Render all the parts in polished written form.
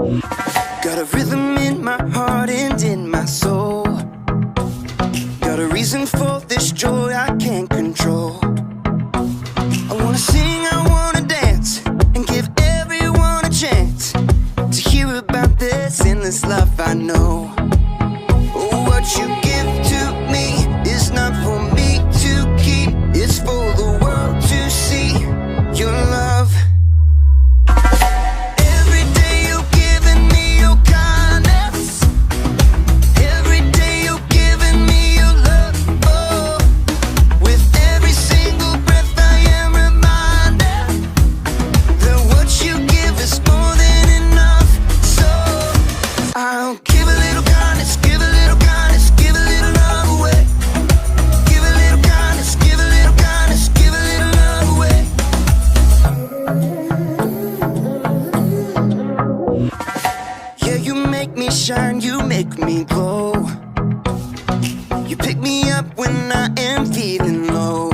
Got a rhythm in my heart and in my soul. Got a reason for this joy I can't control. I wanna sing, I wanna dance, and give everyone a chance to hear about this endless love I know. Oh, what you give to me is not for me to keep. It's for the world to see your love. Shine, you make me glow. You pick me up when I am feeling low.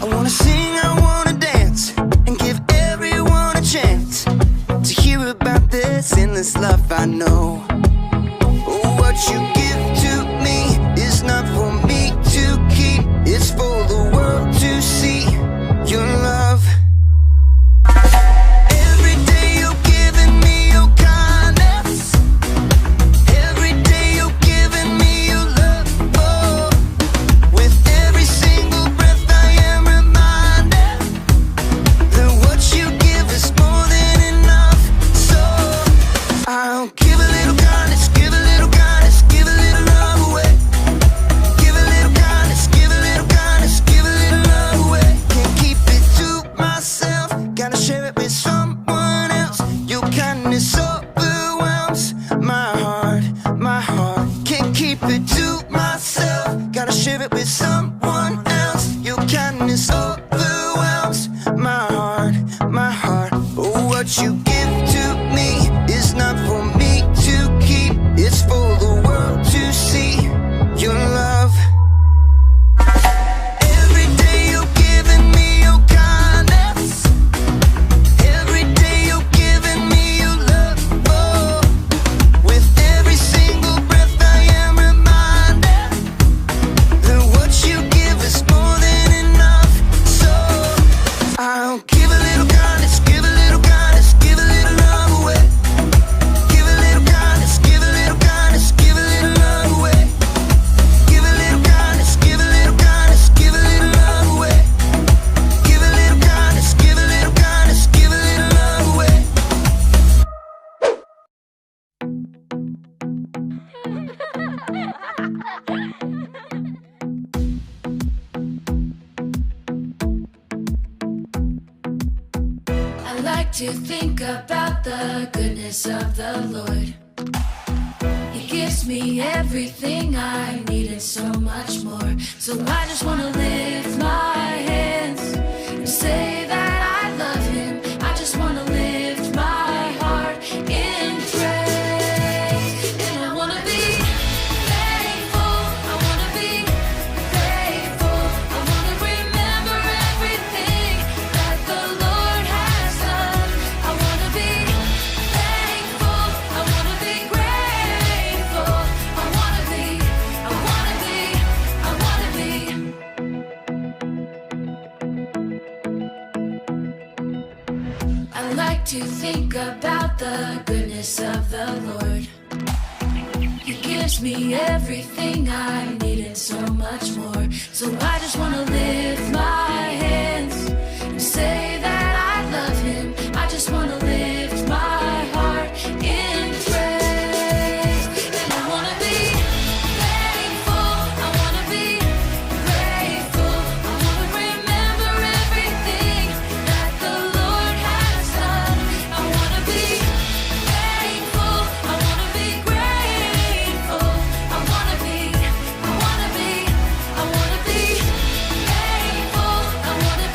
I wanna sing, I wanna dance, and give everyone a chance to hear about this endless love I know. Oh, what you give to me is not for me to keep. It's for the world to see your love. To think about the goodness of the Lord. He gives me everything I need and so much more. So I just want to lift my hands and say that I love Him. I just want to lift my heart in praise. And I want to be thankful. I want to be grateful. I want to remember everything that the Lord has done. I want to be thankful. I want to be grateful. I want to be. I like to think about the goodness of the Lord. He gives me everything I need and so much more. So I just want to lift my hands and say that I love Him. I just want to lift my heart in praise. And I want to be thankful. I want to be grateful. I want to remember everything that the Lord has done. I want to be thankful. I want to be grateful. I want to be thankful. I want to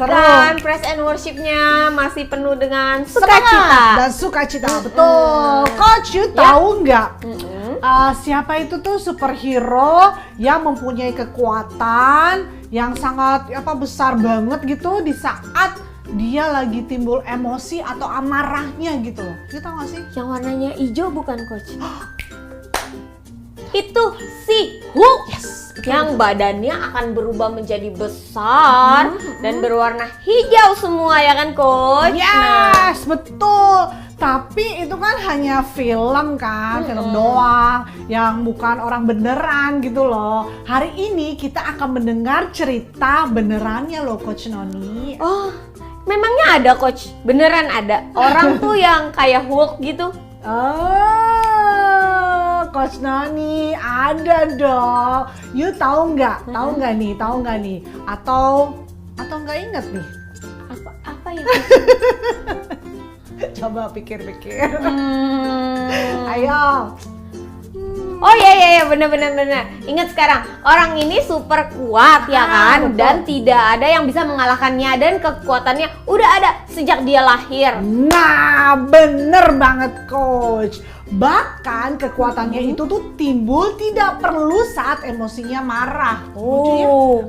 kan praise and worship-nya masih penuh dengan Semangat sukacita. dan sukacita, betul. Coach, you tahu nggak siapa itu tuh superhero yang mempunyai kekuatan yang sangat besar banget gitu di saat dia lagi timbul emosi atau amarahnya gitu loh. You tahu nggak sih? Yang warnanya hijau bukan coach? Itu si Hulk. Yang badannya akan berubah menjadi besar dan berwarna hijau semua ya kan coach? Yes, betul. Tapi itu kan hanya film kan, film doang yang bukan orang beneran gitu loh. Hari ini kita akan mendengar cerita benerannya loh Coach Noni. Oh, memangnya ada coach? Beneran ada? Orang tuh yang kayak Hulk gitu? Oh, Coach Noni, ada dong. You tahu nggak? Tahu nggak nih? Atau nggak inget nih? Apa ya? Coba pikir-pikir. Ayo. Oh iya bener. Ingat sekarang, orang ini super kuat ya kan? betul. Dan tidak ada yang bisa mengalahkannya dan kekuatannya udah ada sejak dia lahir. Nah, bener banget Coach. Bahkan kekuatannya itu tuh timbul tidak perlu saat emosinya marah.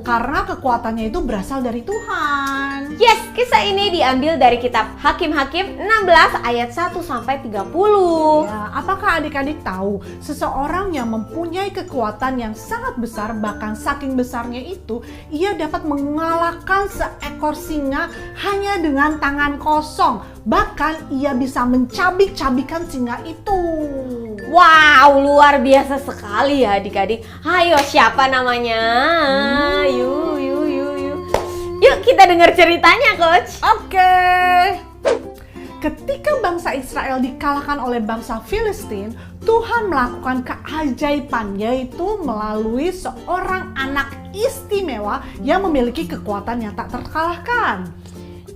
Karena kekuatannya itu berasal dari Tuhan. Yes, kisah ini diambil dari kitab Hakim-Hakim 16 ayat 1 sampai 30. Ya, apakah adik-adik tahu seseorang yang mempunyai kekuatan yang sangat besar, bahkan saking besarnya itu ia dapat mengalahkan seekor singa hanya dengan tangan kosong. Bahkan ia bisa mencabik-cabikan singa itu. Wow, luar biasa sekali ya adik-adik. Ayo, siapa namanya? Yuk kita dengar ceritanya coach. Oke. Ketika bangsa Israel dikalahkan oleh bangsa Filistin, Tuhan melakukan keajaiban, yaitu melalui seorang anak istimewa yang memiliki kekuatan yang tak terkalahkan.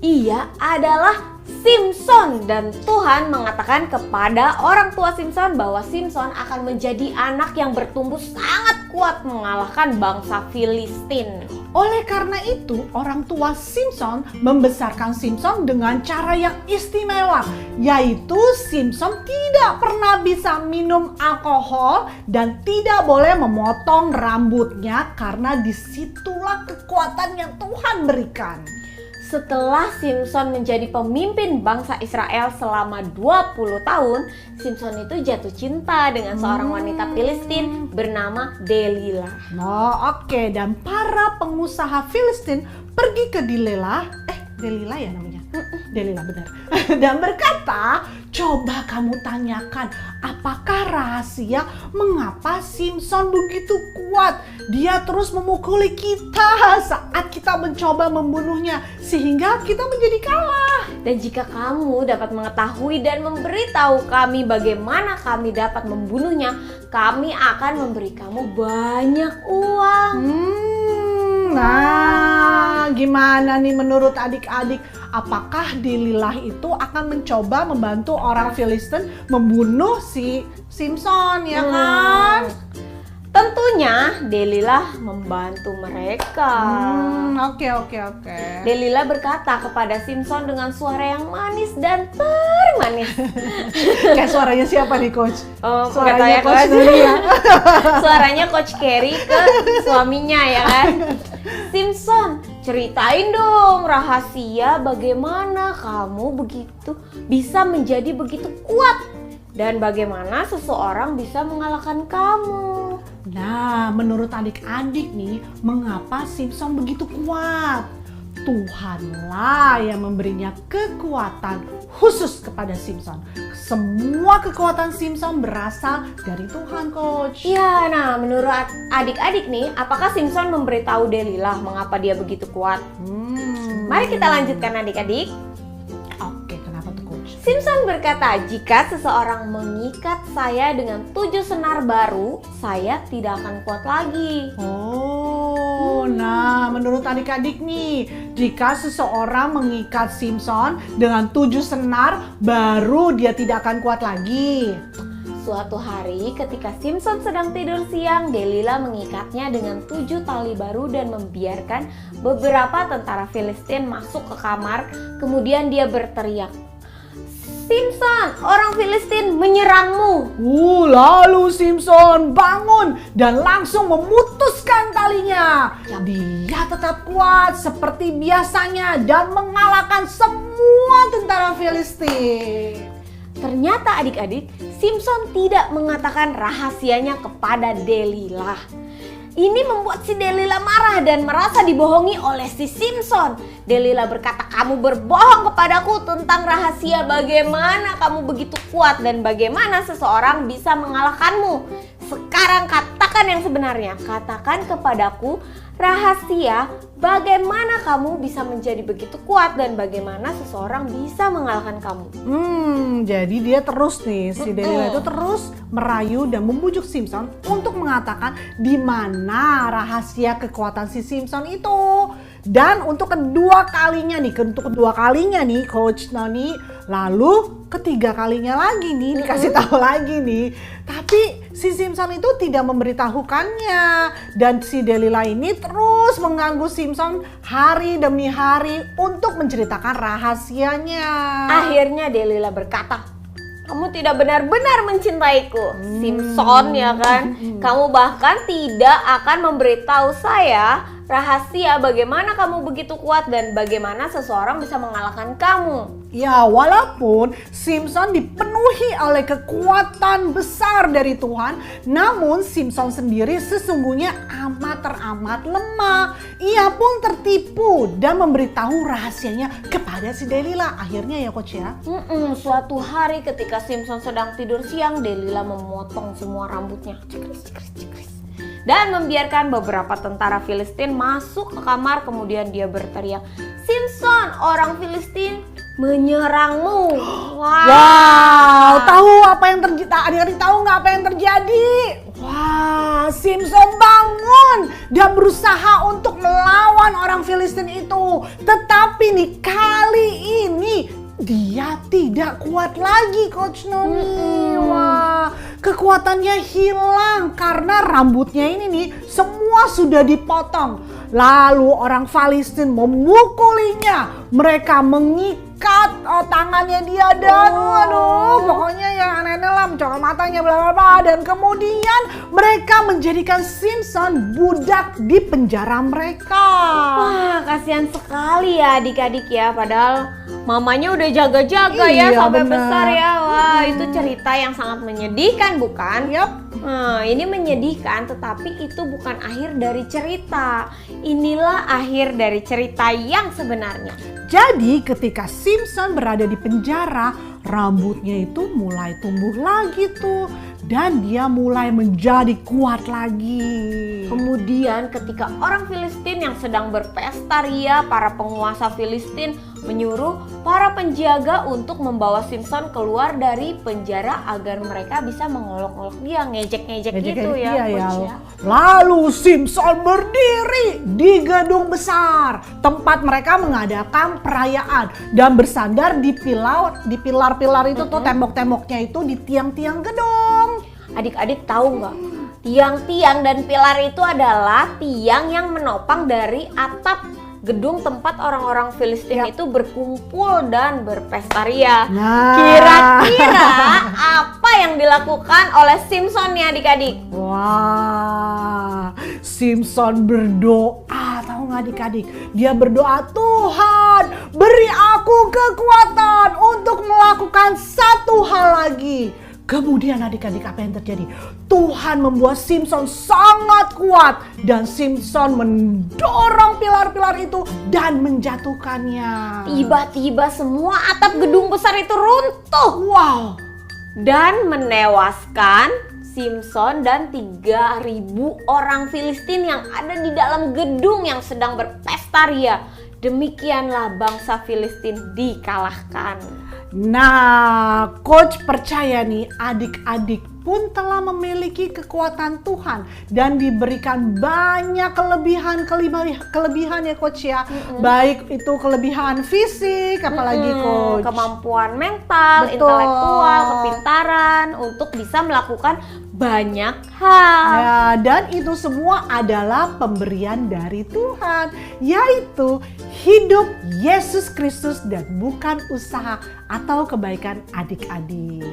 Ia adalah Simson dan Tuhan mengatakan kepada orang tua Simson bahwa Simson akan menjadi anak yang bertumbuh sangat kuat mengalahkan bangsa Filistin. Oleh karena itu, orang tua Simson membesarkan Simson dengan cara yang istimewa, yaitu Simson tidak pernah bisa minum alkohol dan tidak boleh memotong rambutnya karena disitulah kekuatan yang Tuhan berikan. Setelah Simson menjadi pemimpin bangsa Israel selama 20 tahun, Simson itu jatuh cinta dengan seorang wanita Filistin bernama Delilah. Oh, oke. Dan para pengusaha Filistin pergi ke Delilah ya namanya? Delilah benar. Dan berkata, coba kamu tanyakan apakah rahasia mengapa Simson begitu kuat? Dia terus memukuli kita saat kita mencoba membunuhnya sehingga kita menjadi kalah. Dan jika kamu dapat mengetahui dan memberitahu kami bagaimana kami dapat membunuhnya, kami akan memberi kamu banyak uang. Nah, gimana nih menurut adik-adik? Apakah Delilah itu akan mencoba membantu orang Filistin membunuh si Simson, ya kan? Tentunya Delilah membantu mereka. Oke. Delilah berkata kepada Simson dengan suara yang manis dan termanis. Kayak suaranya siapa nih Coach? Suaranya Coach Noni ya? Suaranya Coach Kerry ke suaminya ya kan. Simson, ceritain dong rahasia bagaimana kamu bisa menjadi begitu kuat dan bagaimana seseorang bisa mengalahkan kamu. Nah, menurut adik-adik nih, mengapa Simson begitu kuat? Tuhanlah yang memberinya kekuatan khusus kepada Simson. Semua kekuatan Simson berasal dari Tuhan, Coach. Ya, nah menurut adik-adik nih, apakah Simson memberitahu Delilah mengapa dia begitu kuat? Mari kita lanjutkan adik-adik. Oke, kenapa tuh Coach? Simson berkata, jika seseorang mengikat saya dengan 7 senar baru, saya tidak akan kuat lagi. Nah menurut adik-adik nih, jika seseorang mengikat Simson dengan 7 senar, baru dia tidak akan kuat lagi. Suatu hari ketika Simpson sedang tidur siang, Delilah mengikatnya dengan 7 tali baru dan membiarkan beberapa tentara Filistin masuk ke kamar. Kemudian dia berteriak, "Simpson, orang Filistin menyerangmu!" Lalu Simpson bangun dan langsung memutuskan talinya. Dia tetap kuat seperti biasanya dan mengalahkan semua tentara Filistin. Ternyata adik-adik, Simpson tidak mengatakan rahasianya kepada Delilah. Ini membuat si Delilah marah dan merasa dibohongi oleh si Simpson. Delilah berkata, "Kamu berbohong kepadaku tentang rahasia bagaimana kamu begitu kuat dan bagaimana seseorang bisa mengalahkanmu. Sekarang katakan yang sebenarnya. Katakan kepadaku rahasia bagaimana kamu bisa menjadi begitu kuat dan bagaimana seseorang bisa mengalahkan kamu." Jadi dia terus nih, si Delilah itu terus merayu dan membujuk Simpson untuk mengatakan di mana rahasia kekuatan si Simpson itu. Dan untuk kedua kalinya nih, Coach Noni, lalu ketiga kalinya lagi nih dikasih tahu lagi nih. Tapi si Simpson itu tidak memberitahukannya dan si Delilah ini terus mengganggu Simpson hari demi hari untuk menceritakan rahasianya. Akhirnya Delilah berkata, "Kamu tidak benar-benar mencintaiku, Simpson, ya kan? Kamu bahkan tidak akan memberitahu saya rahasia bagaimana kamu begitu kuat dan bagaimana seseorang bisa mengalahkan kamu." Ya, walaupun Simpson dipenuhi oleh kekuatan besar dari Tuhan, namun Simpson sendiri sesungguhnya teramat lemah. Ia pun tertipu dan memberitahu rahasianya kepada si Delilah. Akhirnya ya Coach ya. Suatu hari ketika Simpson sedang tidur siang, Delilah memotong semua rambutnya. Cikris. Dan membiarkan beberapa tentara Filistin masuk ke kamar. Kemudian dia berteriak, "Simpson, orang Filistin menyerangmu." Wow, tahu apa yang terjadi? Adik-adik tahu nggak apa yang terjadi? Wah, Simpson bangun dan berusaha untuk melawan orang Filistin itu. Tetapi nih kali ini dia tidak kuat lagi, Coach Noni. Wah, kekuatannya hilang karena rambutnya ini nih semua sudah dipotong. Lalu orang Filistin memukulinya. Mereka mengikat tangannya dia dan pokoknya yang aneh-aneh lah, mencolok matanya bla bla bla, dan kemudian mereka menjadikan Simpson budak di penjara mereka. Wah, kasihan sekali ya adik-adik ya, padahal mamanya udah jaga-jaga ya sampai bener. besar ya. Wah, itu cerita yang sangat menyedihkan, bukan? Yap. Nah, ini menyedihkan, tetapi itu bukan akhir dari cerita. Inilah akhir dari cerita yang sebenarnya. Jadi ketika Simpson berada di penjara, rambutnya itu mulai tumbuh lagi tuh. Dan dia mulai menjadi kuat lagi. Kemudian ketika orang Filistin yang sedang berpesta ria, para penguasa Filistin menyuruh para penjaga untuk membawa Simpson keluar dari penjara agar mereka bisa mengolok-olok dia, ngejek-ngejek gitu ya, Coach ya. Lalu Simpson berdiri di gedung besar tempat mereka mengadakan perayaan dan bersandar di pilar-pilar itu tuh, tembok-temboknya itu di tiang-tiang gedung. Adik-adik tahu nggak? Tiang-tiang dan pilar itu adalah tiang yang menopang dari atap gedung tempat orang-orang Filistin itu berkumpul dan berpesta ria. Nah. Kira-kira apa yang dilakukan oleh Simpson nih adik-adik? Wah, Simpson berdoa, tahu nggak adik-adik? Dia berdoa, "Tuhan, beri aku kekuatan untuk melakukan satu hal lagi." Kemudian adik-adik apa yang terjadi? Tuhan membuat Simpson sangat kuat dan Simpson mendorong pilar-pilar itu dan menjatuhkannya. Tiba-tiba semua atap gedung besar itu runtuh. Wow. Dan menewaskan Simpson dan 3.000 orang Filistin yang ada di dalam gedung yang sedang berpesta ria. Demikianlah bangsa Filistin dikalahkan. Nah, Coach percaya nih adik-adik pun telah memiliki kekuatan Tuhan dan diberikan banyak kelebihan ya Coach ya. Baik itu kelebihan fisik, apalagi Coach. Kemampuan mental, Betul. intelektual, kepintaran untuk bisa melakukan banyak hal. Ya, dan itu semua adalah pemberian dari Tuhan, yaitu hidup Yesus Kristus dan bukan usaha atau kebaikan adik-adik.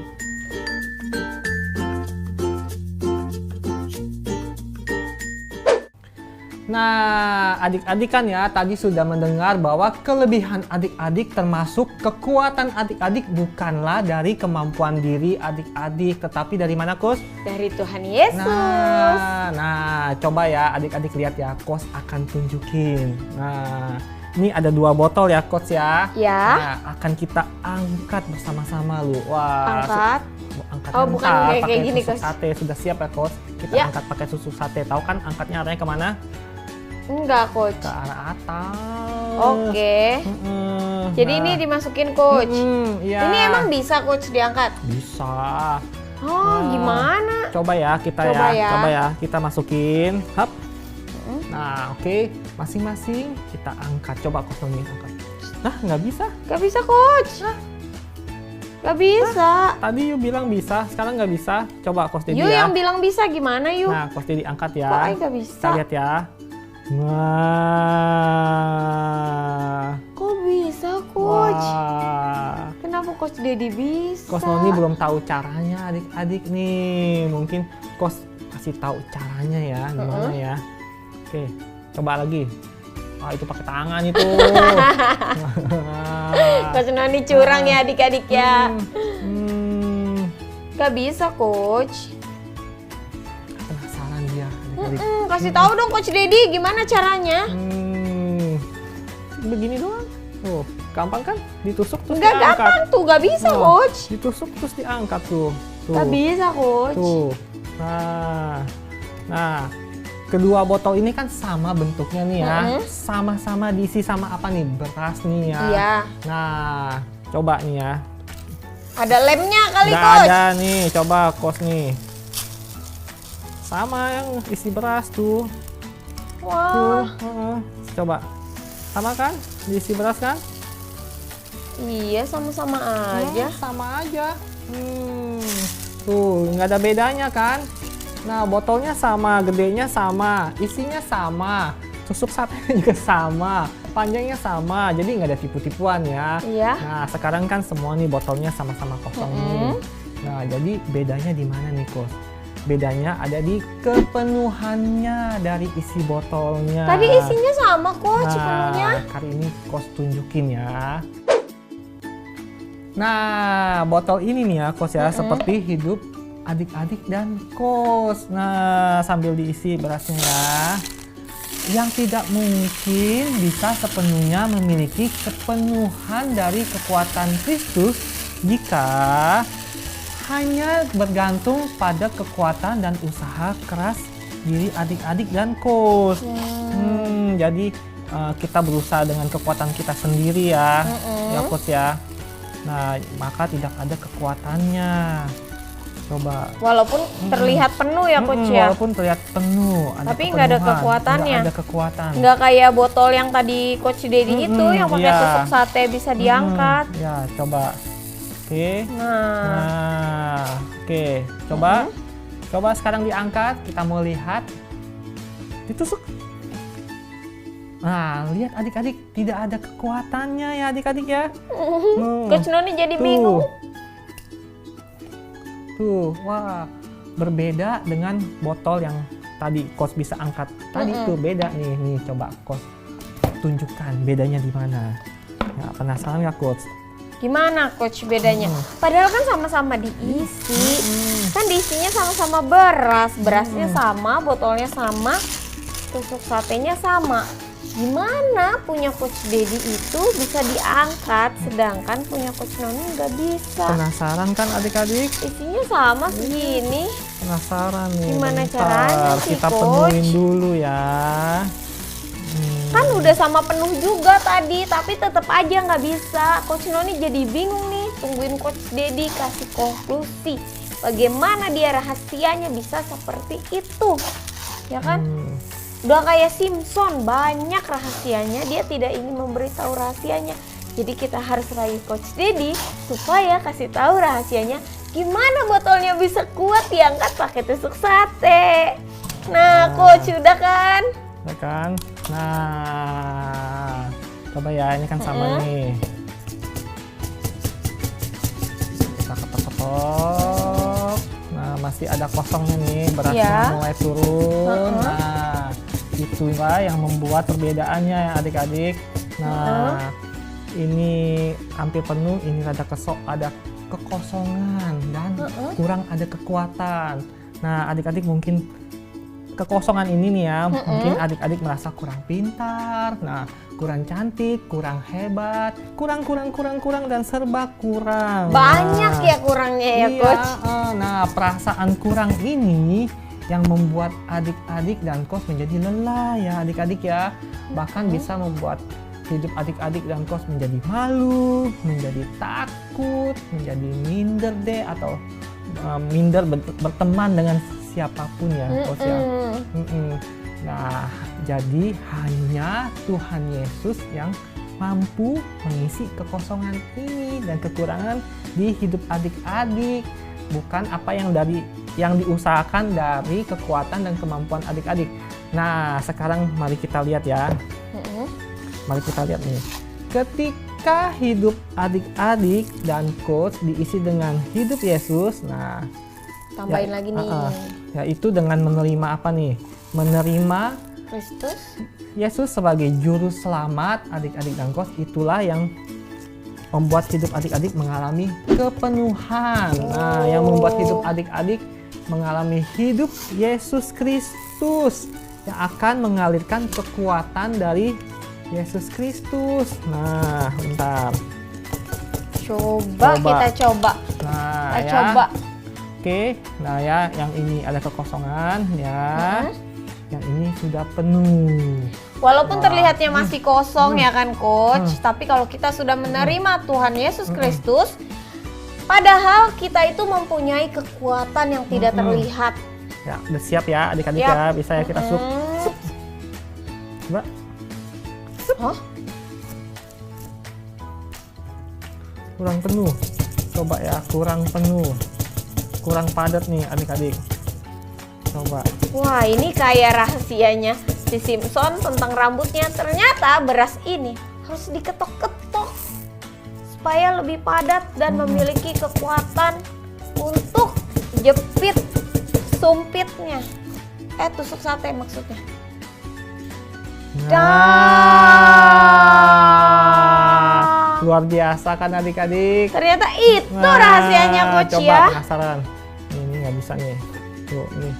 Nah, adik-adik kan ya tadi sudah mendengar bahwa kelebihan adik-adik termasuk kekuatan adik-adik bukanlah dari kemampuan diri adik-adik, tetapi dari mana, Coach? Dari Tuhan Yesus. Nah, coba ya adik-adik lihat ya, Coach akan tunjukin. Nah, ini ada 2 botol ya, Coach ya. Ya. Nah, akan kita angkat bersama-sama lu. Wah. Angkat. Angkat Oh, bukan kayak pakai gini, tusuk Coach. sate. Sudah siap ya, Coach? Kita Ya. angkat pakai tusuk sate. Tahu kan angkatnya arahnya kemana? Enggak, Coach. Ke arah atas. Oke. Jadi ini dimasukin, Coach. Iya. Ini emang bisa, Coach, diangkat? bisa. Oh, Nah, gimana? Coba ya kita Coba ya. Coba ya kita masukin. Hap. Nah, oke. Masing-masing kita angkat. Coba Coach Noni angkat. Nah, nggak bisa. Gak bisa, Coach. Gak bisa. Tadi you bilang bisa, sekarang nggak bisa. Coba Coach Dedi Yuk ya. yang bilang bisa gimana, yuk? Nah, Coach Dedi angkat ya. Kok gak bisa? Kita lihat ya. Wah. Kok bisa, Coach? Wah. Kenapa Coach Dedi bisa? Coach Noni belum tahu caranya adik-adik nih. Mungkin Coach kasih tahu caranya ya, gimana ya. Oke, coba lagi. Ah, itu pakai tangan itu. Coach Noni curang ya adik-adik ya. Gak bisa, Coach. Penasaran dia adik-adik. Kasih tahu dong Coach Dedi gimana caranya. Begini doang. Tuh, gampang kan? Ditusuk terus Gak diangkat. gampang tuh, gak bisa, Tuh, Coach. ditusuk terus diangkat tuh. Tuh. Gak bisa, Coach. Tuh. Nah, kedua botol ini kan sama bentuknya nih ya. Sama-sama diisi sama apa nih? Beras nih ya. Iya. Nah, coba nih ya. Ada lemnya kali, Nggak Coach. ada nih, coba Coach nih. Sama yang isi beras tuh. Wah, Coba. Sama kan? Diisi beras kan? iya sama-sama aja. Sama aja. Tuh, nggak ada bedanya kan? Nah, botolnya sama, gedenya sama, isinya sama, tusuk satenya juga sama, panjangnya sama, jadi nggak ada tipu-tipuan ya. Iya. Nah, sekarang kan semua nih botolnya sama-sama kosong nih. Nah, jadi bedanya di mana nih, Coach? Bedanya ada di kepenuhannya dari isi botolnya. Tadi isinya sama, Coach, penuhnya. Kali ini Coach tunjukin ya. Nah, botol ini nih ya, Coach ya, seperti hidup adik-adik dan Coach. Nah, sambil diisi berasnya ya. Yang tidak mungkin bisa sepenuhnya memiliki kepenuhan dari kekuatan Kristus jika hanya bergantung pada kekuatan dan usaha keras diri adik-adik dan Coach. Jadi kita berusaha dengan kekuatan kita sendiri ya, ya Coach ya. Nah, maka tidak ada kekuatannya. Coba. Walaupun terlihat penuh ya, Coach ya. Walaupun terlihat penuh, ada Tapi nggak ada kepenuhan, kekuatannya. nggak ada kekuatan. Nggak kayak botol yang tadi Coach Dedi itu yang pakai iya. tusuk sate bisa diangkat. Ya, coba. Oke. Nah, Nah, oke. Coba. Coba sekarang diangkat, kita mau lihat. Ditusuk. Nah, lihat adik-adik, tidak ada kekuatannya ya adik-adik ya. Coach Noni jadi Tuh. bingung. Tuh, wah, berbeda dengan botol yang tadi Coach bisa angkat. Tadi tuh beda nih coba Coach tunjukkan bedanya di mana. Ya, penasaran nggak Coach? Gimana Coach bedanya? Padahal kan sama-sama diisi. Kan diisinya sama-sama beras. Berasnya sama, botolnya sama, tusuk satenya sama. Gimana punya Coach Dedi itu bisa diangkat, sedangkan punya Coach Noni nggak bisa. Penasaran kan adik-adik? Isinya sama segini. Penasaran nih. Gimana Bentar, caranya sih, kita Coach? penuhin dulu ya. Kan udah sama penuh juga tadi, tapi tetap aja nggak bisa. Coach Noni jadi bingung nih. Tungguin Coach Dedi kasih konklusi. bagaimana dia rahasianya bisa seperti itu, ya kan? Udah kayak Simpson, banyak rahasianya, dia tidak ingin memberitahu rahasianya. Jadi kita harus rayu Coach Dedi supaya kasih tahu rahasianya gimana botolnya bisa kuat diangkat pakai tusuk sate. Nah, Coach udah kan? Ya kan? Nah, coba ya, ini kan sama nih. Kita ketok-ketok. Nah, masih ada kosongnya nih, berasnya mulai turun. Nah, itulah yang membuat perbedaannya ya adik-adik. Nah, ini hampir penuh, ini ada kekosongan dan kurang ada kekuatan. Nah, adik-adik mungkin kekosongan ini nih ya, mungkin adik-adik merasa kurang pintar, nah kurang cantik, kurang hebat, kurang dan serba kurang. Banyak ya kurangnya ya, Coach. Nah, perasaan kurang ini yang membuat adik-adik dan Coach menjadi lelah ya adik-adik ya. Bahkan bisa membuat hidup adik-adik dan Coach menjadi malu, menjadi takut, menjadi minder deh, atau minder berteman dengan siapapun ya Coach ya. Nah, jadi hanya Tuhan Yesus yang mampu mengisi kekosongan ini dan kekurangan di hidup adik-adik, bukan apa yang diusahakan dari kekuatan dan kemampuan adik-adik. Nah, sekarang mari kita lihat ya. Mari kita lihat nih. Ketika hidup adik-adik dan Coach diisi dengan hidup Yesus, nah tambahin lagi nih. Yaitu dengan menerima apa nih? Menerima Kristus, Yesus sebagai juru selamat adik-adik dan Coach, itulah yang membuat hidup adik-adik mengalami kepenuhan. Nah, yang membuat hidup adik-adik mengalami hidup Yesus Kristus yang akan mengalirkan kekuatan dari Yesus Kristus. Nah, bentar. Coba kita coba. Nah, kita ya. coba. Oke, nah ya, yang ini ada kekosongan ya. Yang ini sudah penuh. Walaupun terlihatnya masih kosong ya kan Coach, tapi kalau kita sudah menerima Tuhan Yesus Kristus, padahal kita itu mempunyai kekuatan yang tidak terlihat. Ya, udah siap ya adik-adik ya, bisa ya kita sup. Coba. Hah? Kurang penuh. Coba ya, kurang penuh. Kurang padat nih adik-adik. Coba. Wah, ini kayak rahasianya si Simpson tentang rambutnya. Ternyata beras ini harus diketok-ketok supaya lebih padat dan memiliki kekuatan untuk jepit sumpitnya. Tusuk sate maksudnya. Nah, luar biasa kan adik-adik. Ternyata itu rahasianya Coach coba, ya. Penasaran? Ini nggak bisa nih. Tuh, nih.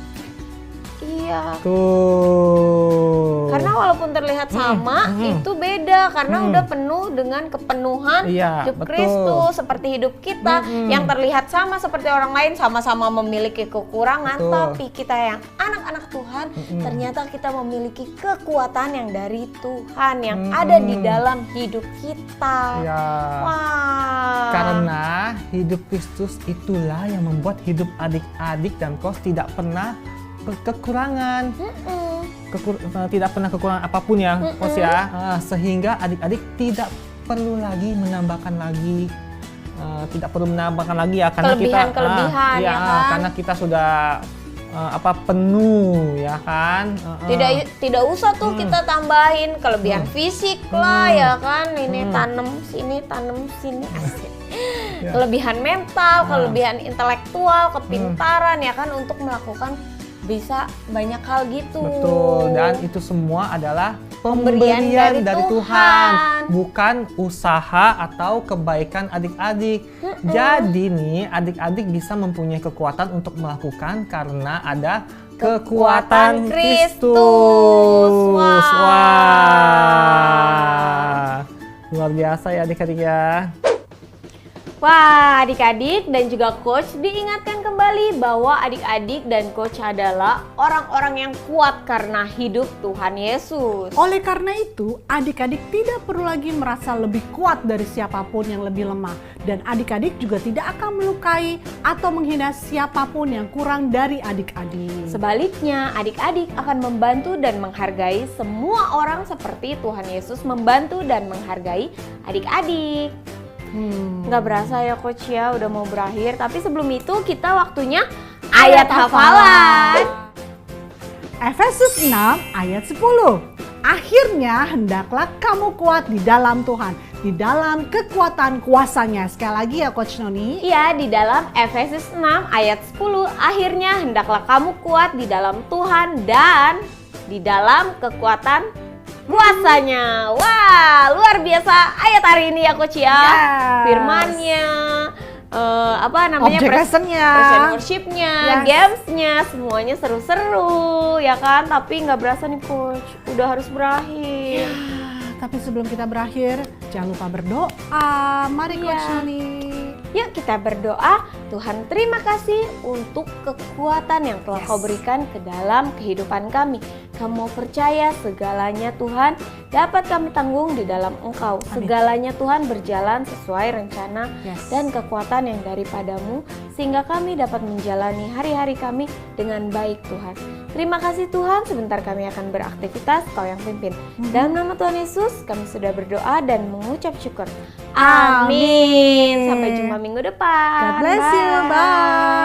Iya. Tuh. Karena walaupun terlihat sama, itu beda karena udah penuh dengan kepenuhan hidup betul. Kristus. Seperti hidup kita yang terlihat sama seperti orang lain, sama-sama memiliki kekurangan, Betul. tapi kita yang anak-anak Tuhan, ternyata kita memiliki kekuatan yang dari Tuhan yang ada di dalam hidup kita. Ya. Wah. Karena hidup Kristus itulah yang membuat hidup adik-adik dan Coach tidak pernah kekurangan. Tidak pernah kekurangan apapun ya, Coach ya. Sehingga adik-adik tidak perlu lagi menambahkan lagi, ya karena kelebihan ya kan? karena kita sudah penuh ya kan. Tidak usah tuh kita tambahin kelebihan fisik lah ya kan, ini tanam sini asik. Kelebihan mental, kelebihan intelektual, kepintaran ya kan, untuk melakukan bisa banyak hal gitu. Betul, dan itu semua adalah Pemberian pemberian dari dari Tuhan. Tuhan, bukan usaha atau kebaikan adik-adik. Jadi nih, adik-adik bisa mempunyai kekuatan untuk melakukan karena ada kekuatan Kristus. Wah. Luar biasa ya adik-adik ya. Wah, adik-adik dan juga coach diingatkan kembali bahwa adik-adik dan coach adalah orang-orang yang kuat karena hidup Tuhan Yesus. Oleh karena itu, adik-adik tidak perlu lagi merasa lebih kuat dari siapapun yang lebih lemah. Dan adik-adik juga tidak akan melukai atau menghina siapapun yang kurang dari adik-adik. Sebaliknya, adik-adik akan membantu dan menghargai semua orang seperti Tuhan Yesus membantu dan menghargai adik-adik. Nggak berasa ya coach ya, udah mau berakhir. Tapi sebelum itu kita waktunya ayat hafalan. Efesus 6 ayat 10. Akhirnya hendaklah kamu kuat di dalam Tuhan, di dalam kekuatan kuasanya. Sekali lagi ya Coach Noni. Iya, di dalam Efesus 6 ayat 10. Akhirnya hendaklah kamu kuat di dalam Tuhan dan di dalam kekuatan kuasanya. Wah, luar biasa ayat hari ini ya Coach ya. Yes. Firmannya, Object lessonnya, present worshipnya, Yes. gamesnya, semuanya seru-seru ya kan. Tapi nggak berasa nih Coach, udah harus berakhir. Tapi sebelum kita berakhir, jangan lupa berdoa. Mari Coach Iya. Noni. Yuk kita berdoa. Tuhan, terima kasih untuk kekuatan yang telah Kau berikan ke dalam kehidupan kami. Kami mau percaya segalanya Tuhan dapat kami tanggung di dalam Engkau. Segalanya Tuhan berjalan sesuai rencana dan kekuatan yang daripadamu, sehingga kami dapat menjalani hari-hari kami dengan baik Tuhan. Terima kasih Tuhan, sebentar kami akan beraktivitas, Kau yang pimpin. Dalam nama Tuhan Yesus kami sudah berdoa dan mengucap syukur. Amin. Sampai jumpa minggu depan. God bless you. Bye.